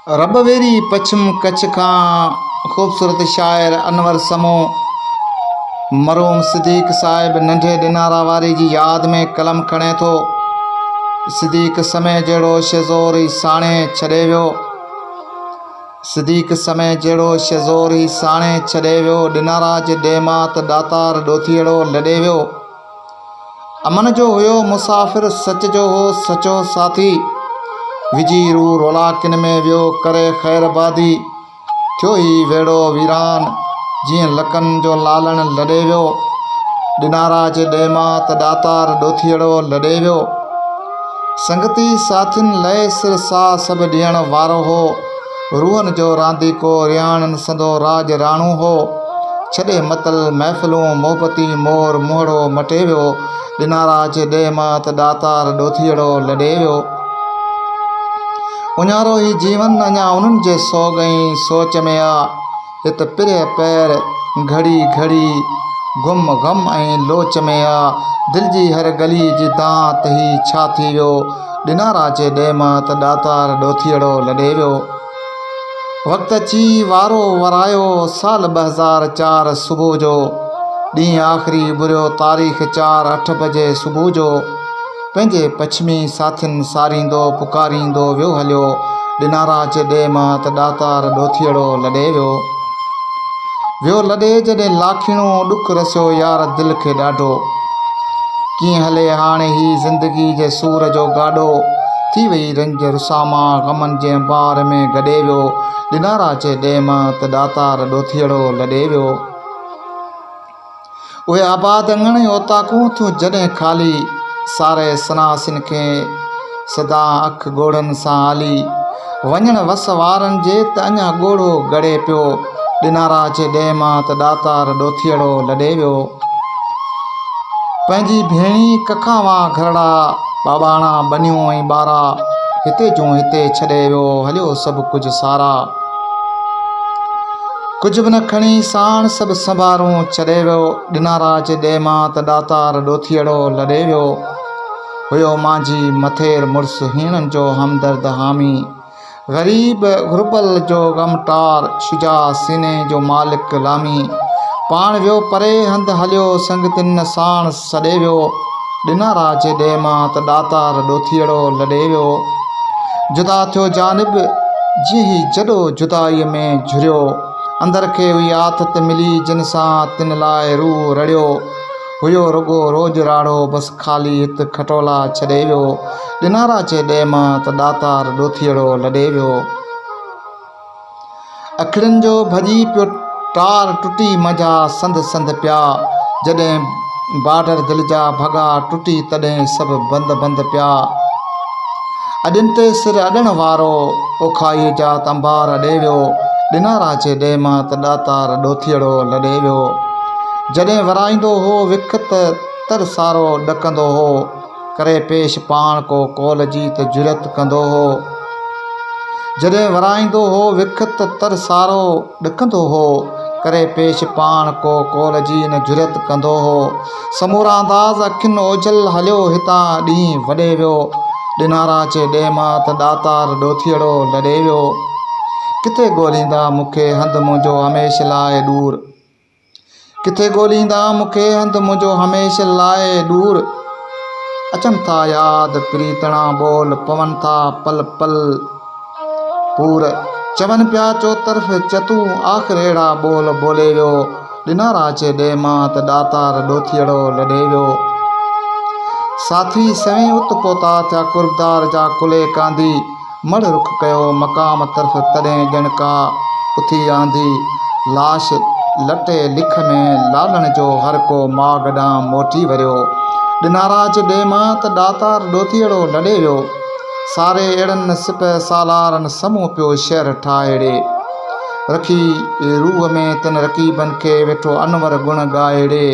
रबवेरी पश्चिम कच्छ का खूबसूरत शायर अनवर समो मरहूम सिद्दीक साहिब नंढे दिनारा वारी जी याद में कलम खणे थो। सिद्दीक समय जहिड़ो शेज़ोर ई साणे छॾे वियो। सिद्दीक समय जहिड़ो शेज़ोर ई साणे छॾे वियो। दिनारा जे ॾेमात दातार ॾोथीअड़ो लॾे वियो। अमन जो हुयो मुसाफ़िर, सच जो हो सचो साथी। विझी रूह रोलाकिन में वियो करे ख़ैरबादी। थियो ही वेड़ो वीरान जीअं लकन जो लालण लॾे वियो। दिनारा जे ॾेमात दातार ॾोथीअड़ो लॾे वियो। संगती साथिन लय सिर साह सभु ॾियण वारो हो। रूहन जो रांदीको रियाणन संदो राज राणू हो। छॾे मतल महफ़िलूं मोहबती मोर मुहड़ो मटे वियो। दिनारा जे ॾेमात दातार ॾोथीअड़ो लॾे वियो। उन्यारो ही जीवन अञा उन्हनि जे सोग ऐं सोच में आ। हित पिरे पैर घड़ी घड़ी गुम गम ऐं लोच में आ। दिल जी हर गली जी दांत ही छा थी वियो। दिनारा जे ॾेमात दातार ॾोथीअड़ो लॾे वियो। वक़्त अची वारो वरायो साल 2004 सुबुह जो। ॾींहुं आख़िरी बुरियो तारीख़ 4-8 बजे सुबुह जो। पंहिंजे पश्चिमी साथियुनि सारींदो पुकारींदो वियो हलियो। दिनारा जे ॾेमात दातार ॾोथीअड़ो लॾे वियो। वियो लॾे जॾहिं लाखीणो ॾुख रसियो यार दिलि खे ॾाढो। कीअं हले हाणे ही ज़िंदगी जे सूर जो गाॾो। थी वई रंज रुसामा ग़मनि जे अंबार में गॾे वियो। दिनारा जे ॾेमात दातार ॾोथीअड़ो लॾे वियो। उहे आबाद अङण ओताकूं थियूं जॾहिं ख़ाली। सारे सनासिन खे सदा अख ॻोढ़नि सां आली। वञण वस वारनि जे त अञा ॻोढ़ो गड़े पियो। दिनारा जे ॾेमात दातार ॾोथीअड़ो लॾे वियो। पंहिंजी भेणी कखां वां घरड़ा बाबाणा बनियूं ऐं ॿारा हिते जूं हिते छॾे वियो। हलियो सभु कुझु सारा। कुझु बि न खणी साण सभु संभारूं छॾे वियो। दिनारा जे ॾेमात दातार ॾोथीअड़ो लॾे वियो। हुयो मांझी मथेर मुड़ुस हीणनि जो हमदर्द हामी। ग़रीब गुरबल जो ग़मटार शुजा सीने जो मालिक लामी। पाण वियो परे हंधि हलियो संगतिन साण सॾे वियो। दिनारा जे ॾेमात दातार ॾोथीअड़ो लॾे वियो। जुदा थियो जानिब जीअं ही जॾो जुदाईअ में झुरियो। अंदर खे हुई आथत मिली जिन सां तिन लाइ रूह रड़ियो। हुयो रुगो रोज राड़ो बस ख़ाली हित खटोला छॾे वियो। दिनारा जे ॾेमात दातार ॾोथीअड़ो लॾे वियो। अखियुनि जो भॼी पियो टार टुटी मंझा संद संद पिया। जॾहिं बाडर दिलि जा भॻा टुटी तॾहिं सभु बंद बंद पिया। अॾिन ते सिर अॾण वारो ओखाईअ जा तंबार ॾे वियो। दिनारा जे ॾेमात दातार ॾोथीअड़ो लॾे वियो। जॾहिं वराईंदो हो विखत तर सारो ॾकंदो हो। करे पेश पाण को कौल जी त जुरत कंदो हो। जॾहिं वराईंदो हो विखत तर सारो ॾकंदो हो। करे पेश पाण को कौल जी न जुरत कंदो हो। समूरा अंदाज़ अखियुनि ओझल हलियो हितां ॾींहुं वॾे वियो। दिनारा जे ॾेमात दातार ॾोथीअड़ो लॾे वियो। किथे ॻोल्हींदा मूंखे हंधि मुंहिंजो हमेशह लाइ दूर। किथे ॻोल्हींदा मूंखे हंधि मुंहिंजो हमेशह लाइ दूर। अचनि था यादि प्रीतणा ॿोल पवनि था पल पल पूर। चवनि पिया चोतरफ़ चतूं आख़िर अहिड़ा ॿोल ॿोले वियो। दिनारा जे ॾेमात दातार ॾोथीअड़ो लॾे वियो। साथी सवें उत पहुता थिया कुर्बदार जा कुले कांदी। मड़ रुख कयो मक़ाम तरफ़ तॾहिं ॼण का उथी आंदी। लाश लटे लिख में लालण जो हर को माॻ ॾांहुं मोटी वरियो। दिनारा जे ॾेमात दातार ॾोथीअड़ो लॾे वियो। सारे अहिड़नि सिपह सालारनि समूह पियो शहर ठाहे ॾे। रखी रूह में तिन रकीबनि खे वेठो अनवर गुण ॻाए ॾे।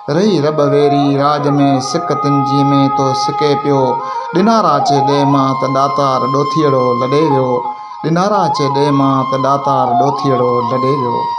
रही रब वेरी राज में सिक तिनजी में तो सिके पियो। दिनारा जे ॾेमात दातार ॾोथीअड़ो लॾे वियो। दिनारा जे ॾेमात दातार ॾोथीअड़ो लॾे वियो।